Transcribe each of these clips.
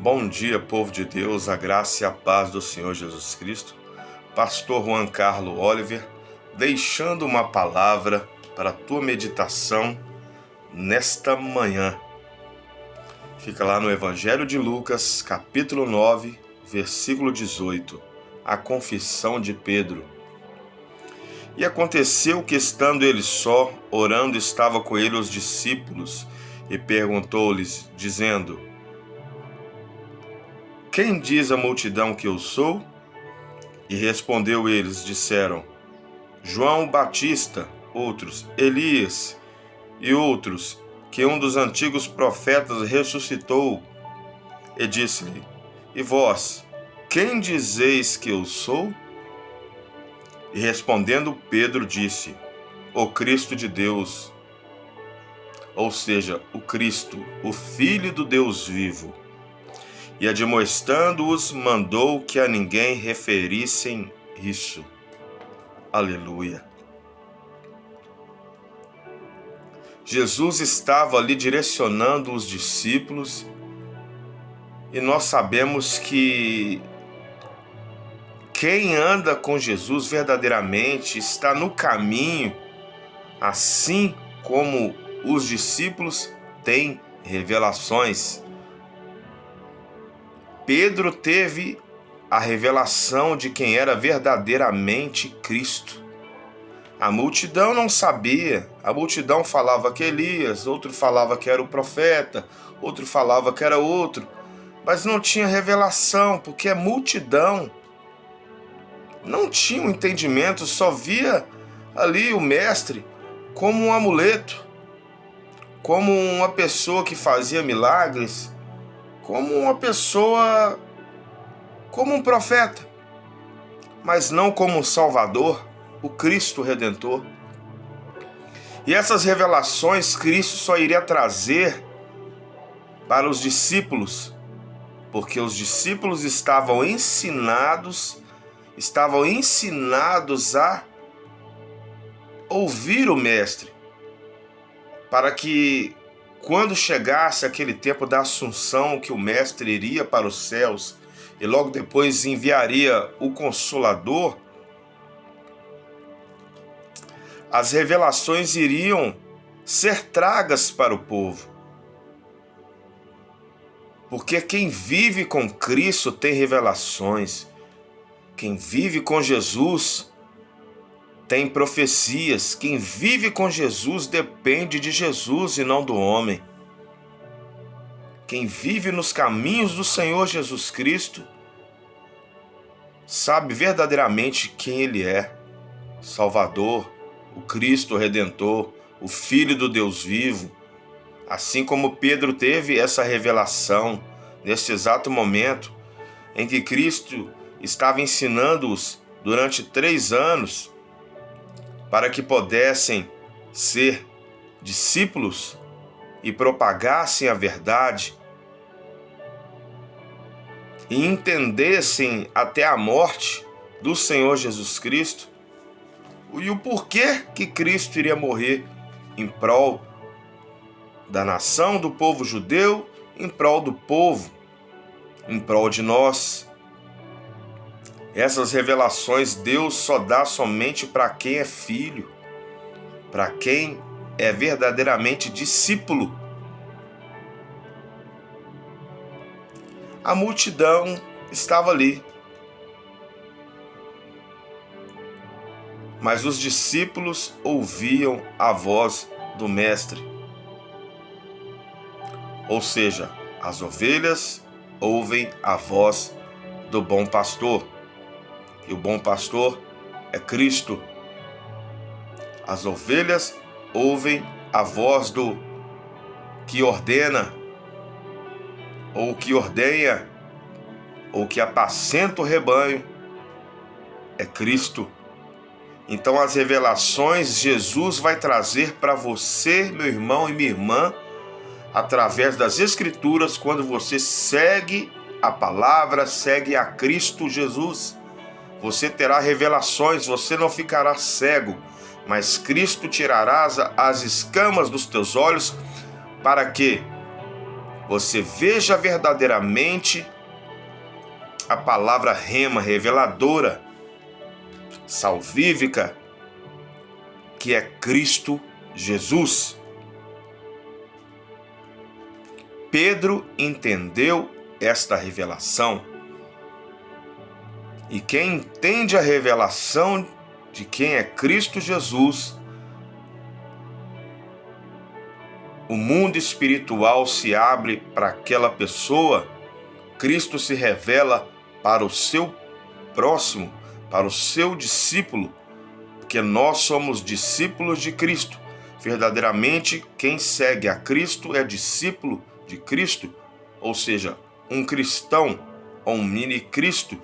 Bom dia, povo de Deus, a graça e a paz do Senhor Jesus Cristo. Pastor Juan Carlos Oliver, deixando uma palavra para a tua meditação nesta manhã. Fica lá no Evangelho de Lucas, capítulo 9, versículo 18, a confissão de Pedro. E aconteceu que, estando ele só, orando, estava com ele os discípulos, e perguntou-lhes, dizendo: Quem diz a multidão que eu sou? E respondeu eles, disseram: João Batista, outros, Elias, e outros, que um dos antigos profetas ressuscitou. E disse-lhe: E vós, quem dizeis que eu sou? E respondendo Pedro disse: O Cristo de Deus, ou seja, o Cristo, o Filho do Deus vivo. E admoestando-os, mandou que a ninguém referissem isso. Aleluia. Jesus estava ali direcionando os discípulos, e nós sabemos que quem anda com Jesus verdadeiramente está no caminho, assim como os discípulos têm revelações. Pedro teve a revelação de quem era verdadeiramente Cristo. A multidão não sabia, a multidão falava que Elias, outro falava que era o profeta, outro falava que era outro, mas não tinha revelação, porque a multidão não tinha um entendimento, só via ali o mestre como um amuleto, como uma pessoa que fazia milagres, como uma pessoa, como um profeta, mas não como um Salvador, o Cristo Redentor. E essas revelações Cristo só iria trazer para os discípulos, porque os discípulos estavam ensinados a ouvir o Mestre, para que quando chegasse aquele tempo da Assunção, que o Mestre iria para os céus e logo depois enviaria o Consolador, as revelações iriam ser tragas para o povo. Porque quem vive com Cristo tem revelações. Quem vive com Jesus tem profecias. Quem vive com Jesus depende de Jesus e não do homem. Quem vive nos caminhos do Senhor Jesus Cristo sabe verdadeiramente quem Ele é: Salvador, o Cristo Redentor, o Filho do Deus vivo. Assim como Pedro teve essa revelação neste exato momento em que Cristo estava ensinando-os durante 3 anos, para que pudessem ser discípulos e propagassem a verdade e entendessem até a morte do Senhor Jesus Cristo e o porquê que Cristo iria morrer em prol da nação, do povo judeu, em prol do povo, em prol de nós. Essas revelações Deus só dá somente para quem é filho, para quem é verdadeiramente discípulo. A multidão estava ali, mas os discípulos ouviam a voz do Mestre. Ou seja, as ovelhas ouvem a voz do bom pastor. E o bom pastor é Cristo. As ovelhas ouvem a voz do que ordena, ou que ordenha, ou que apacenta o rebanho, é Cristo. Então as revelações Jesus vai trazer para você, meu irmão e minha irmã, através das Escrituras, quando você segue a palavra, segue a Cristo Jesus. Você terá revelações, você não ficará cego, mas Cristo tirará as escamas dos teus olhos, para que você veja verdadeiramente a palavra rema, reveladora, salvífica, que é Cristo Jesus. Pedro entendeu esta revelação. E quem entende a revelação de quem é Cristo Jesus, o mundo espiritual se abre para aquela pessoa, Cristo se revela para o seu próximo, para o seu discípulo, porque nós somos discípulos de Cristo. Verdadeiramente, quem segue a Cristo é discípulo de Cristo, ou seja, um cristão ou um mini Cristo.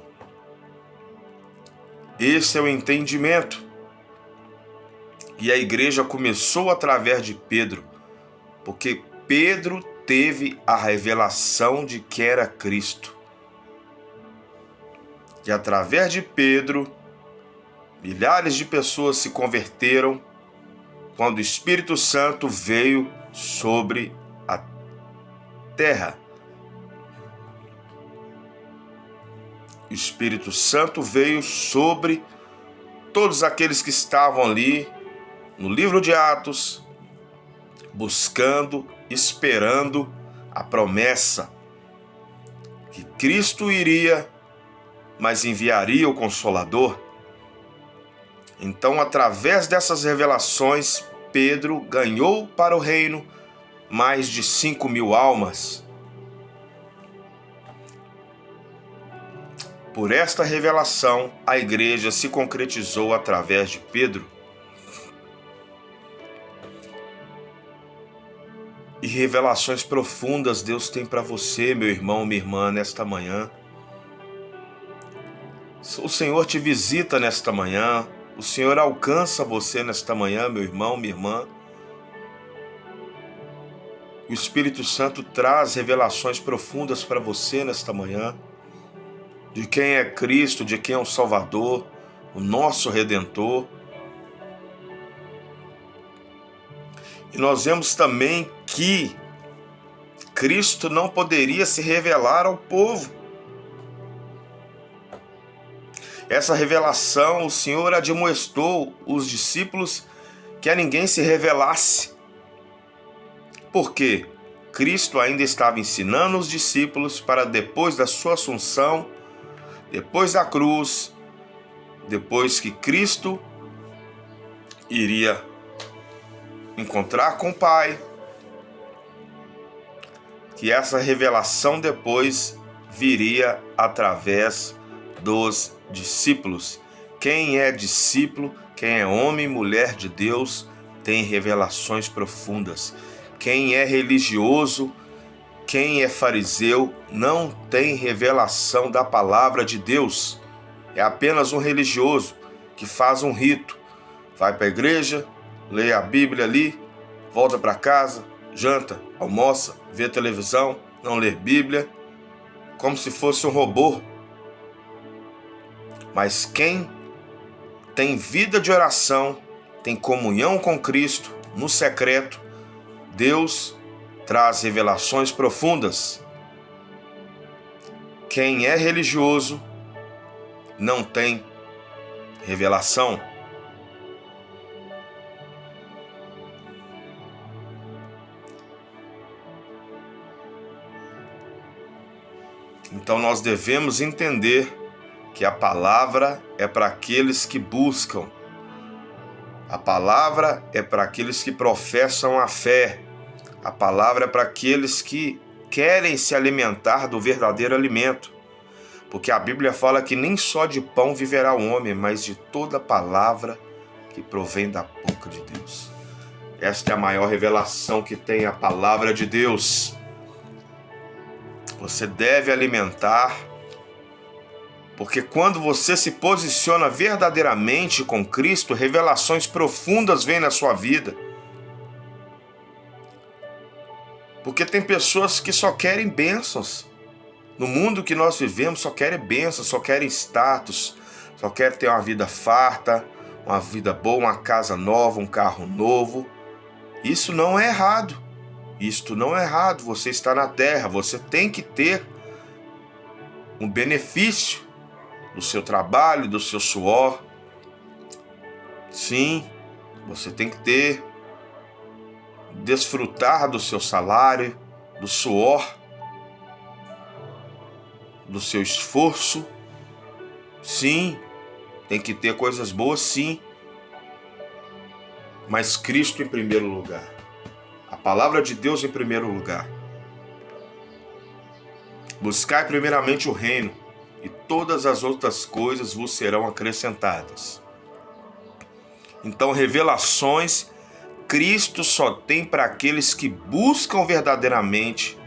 Esse é o entendimento. E a igreja começou através de Pedro, porque Pedro teve a revelação de que era Cristo. E através de Pedro, milhares de pessoas se converteram quando o Espírito Santo veio sobre a terra. O Espírito Santo veio sobre todos aqueles que estavam ali no livro de Atos, buscando, esperando a promessa que Cristo iria, mas enviaria o Consolador. Então, através dessas revelações, Pedro ganhou para o reino mais de 5.000 almas. Por esta revelação, a igreja se concretizou através de Pedro. E revelações profundas Deus tem para você, meu irmão, minha irmã, nesta manhã. O Senhor te visita nesta manhã. O Senhor alcança você nesta manhã, meu irmão, minha irmã. O Espírito Santo traz revelações profundas para você nesta manhã, de quem é Cristo, de quem é o Salvador, o nosso Redentor. E nós vemos também que Cristo não poderia se revelar ao povo. Essa revelação, o Senhor admoestou os discípulos que a ninguém se revelasse. Por quê? Cristo ainda estava ensinando os discípulos para depois da sua assunção, depois da cruz, depois que Cristo iria encontrar com o Pai, que essa revelação depois viria através dos discípulos. Quem é discípulo, quem é homem e mulher de Deus, tem revelações profundas. Quem é religioso, quem é fariseu, não tem revelação da palavra de Deus. É apenas um religioso que faz um rito. Vai para a igreja, lê a Bíblia ali, volta para casa, janta, almoça, vê televisão, não lê Bíblia, como se fosse um robô. Mas quem tem vida de oração, tem comunhão com Cristo no secreto, Deus traz revelações profundas. Quem é religioso não tem revelação. Então nós devemos entender que a palavra é para aqueles que buscam. A palavra é para aqueles que professam a fé. A palavra é para aqueles que querem se alimentar do verdadeiro alimento. Porque a Bíblia fala que nem só de pão viverá o homem, mas de toda palavra que provém da boca de Deus. Esta é a maior revelação que tem a palavra de Deus. Você deve alimentar, porque quando você se posiciona verdadeiramente com Cristo, revelações profundas vêm na sua vida. Porque tem pessoas que só querem bênçãos. No mundo que nós vivemos, só querem bênçãos, só querem status, só querem ter uma vida farta, uma vida boa, uma casa nova, um carro novo. Isso não é errado. Isto não é errado, você está na terra, você tem que ter um benefício do seu trabalho, do seu suor. Sim, você tem que desfrutar do seu salário, do suor, do seu esforço. Sim, tem que ter coisas boas, sim. Mas Cristo em primeiro lugar. A palavra de Deus em primeiro lugar. Buscai primeiramente o reino, e todas as outras coisas vos serão acrescentadas. Então, revelações, Cristo só tem para aqueles que buscam verdadeiramente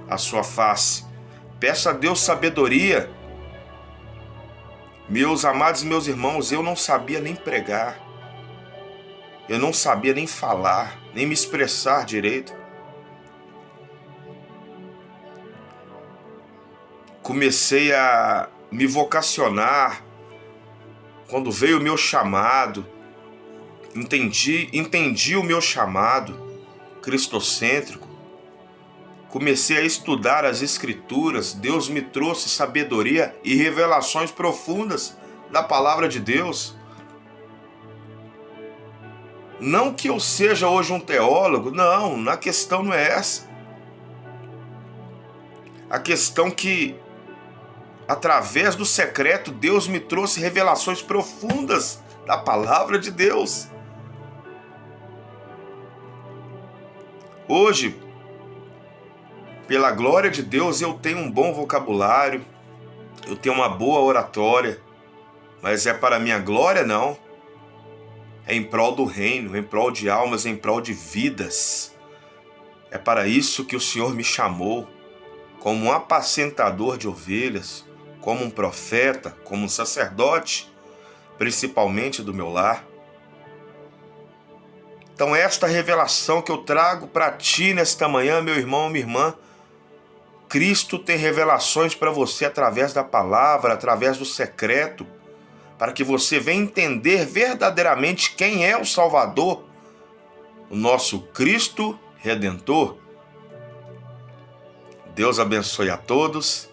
a sua face. Peça a Deus sabedoria. Meus amados e meus irmãos, eu não sabia nem pregar. Eu não sabia nem falar, nem me expressar direito. Comecei a me vocacionar quando veio o meu chamado. Entendi o meu chamado cristocêntrico. Comecei a estudar as Escrituras. Deus me trouxe sabedoria e revelações profundas da palavra de Deus. Não que eu seja hoje um teólogo, não, a questão não é essa. A questão que, através do secreto, Deus me trouxe revelações profundas da palavra de Deus. Hoje, pela glória de Deus, eu tenho um bom vocabulário, eu tenho uma boa oratória, mas é para minha glória, não. É em prol do reino, em prol de almas, em prol de vidas. É para isso que o Senhor me chamou, como um apacentador de ovelhas, como um profeta, como um sacerdote, principalmente do meu lar. Então esta revelação que eu trago para ti nesta manhã, meu irmão, minha irmã, Cristo tem revelações para você através da palavra, através do secreto, para que você venha entender verdadeiramente quem é o Salvador, o nosso Cristo Redentor. Deus abençoe a todos.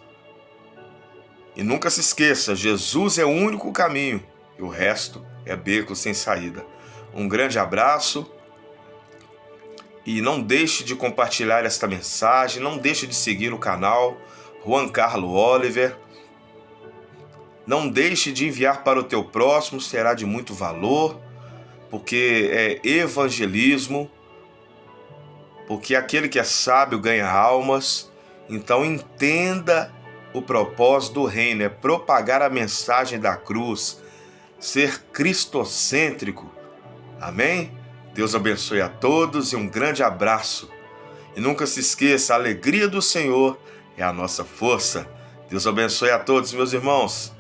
E nunca se esqueça, Jesus é o único caminho e o resto é beco sem saída. Um grande abraço e não deixe de compartilhar esta mensagem, não deixe de seguir o canal Juan Carlos Oliver. Não deixe de enviar para o teu próximo, será de muito valor, porque é evangelismo, porque aquele que é sábio ganha almas. Então entenda o propósito do reino, é propagar a mensagem da cruz, ser cristocêntrico. Amém? Deus abençoe a todos e um grande abraço. E nunca se esqueça, a alegria do Senhor é a nossa força. Deus abençoe a todos, meus irmãos.